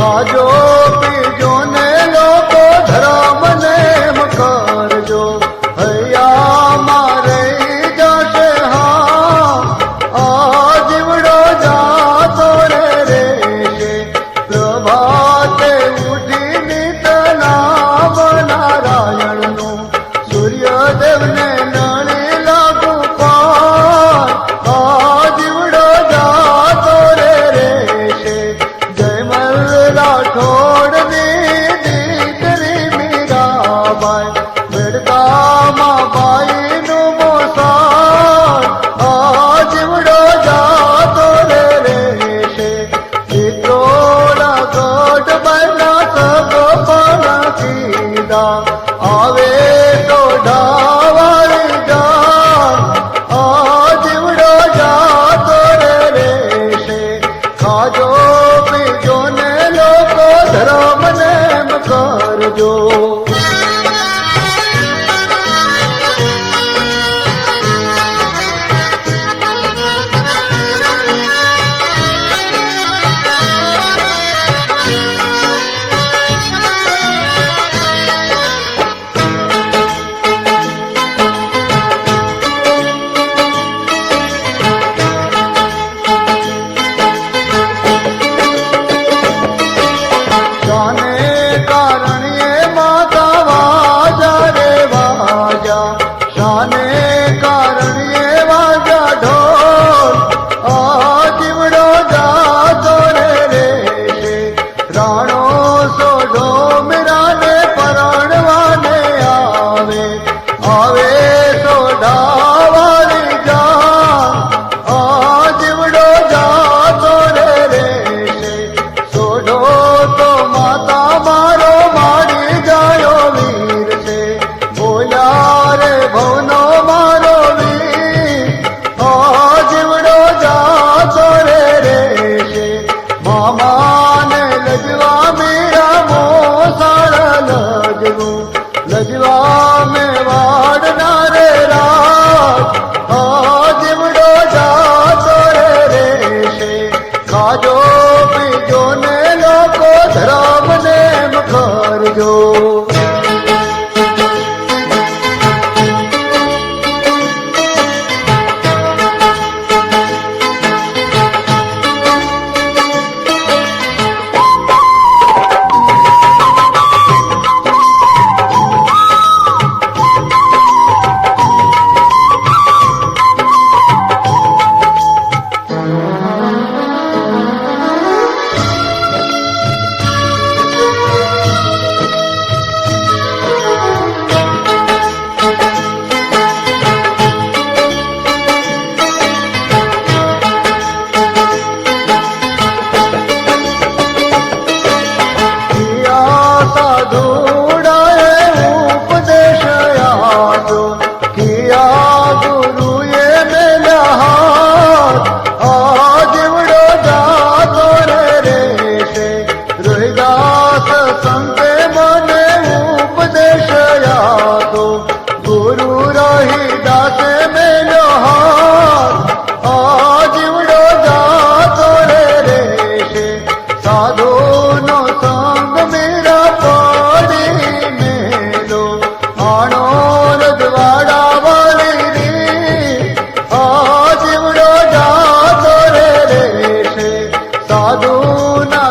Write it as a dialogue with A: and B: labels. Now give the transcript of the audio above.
A: ખાજો પીજો ને લોકો ધર્મ નેમ કરજો હૈયા મારે જશે હા આ જીવડો જાતો રે રેશે પ્રભાતે ઉઠી નિત નામ નારાયણનું સૂર્યદેવને નણી લાગુ પાર આ જીવડો જાતો રે રેશે જયમલ રાઠોડની દીકરી મીરાબાઈ મેડકામાં બાઈનું મોસાળ આ જીવડો જાતો રે રેશે ચિત્રોડા ગઢ બના સગો પણ કીધા આવે તો ઢાવાળી જાણ આ જીવડો જાતો રે રેશે ખાજો પીજો ને લોકો ધર્મ નેમ કરજો શાને કારણીએ માતા વાજા રે વાજા શાને કારણીએ વાજા ઢોલ આ જીવડો જાતો રે રેશે રાણો સોઢો મીરાને પરણવાને આવે આવે સોઢાવાળી જાણ આ જીવડો જાતો રે રેશે સોઢો તો માતા મારો માડી જાયો વીર છે બોલ્યા રે ભવનો મારો વીર આ જીવડો જાતો રે રેશે મામાને લજવા મીરા મોસાળ લજવું લજવા મેં વાડના રે રાત આ જીવડો જાતો રે રેશે ખાજો પીજો ને લોકો ધર્મ નેમ કરજો કિયા સાધુડાએ ઉપદેશ આપ્યો કિયા ગુરુએ મેલ્યા હાથ આ જીવડો જાતો રે રેશે રોહિદાસ સંતે મને ઉપદેશ આપ્યો ગુરુ રોહિદાસે મેલ્યો હાથ આ જીવડો જાતો રે રેશે સાધુનો સંગ મીરા પડી મેલો આણો રજવાડા વાળી રી આ જીવડો જાતો રે રેશે સાધુના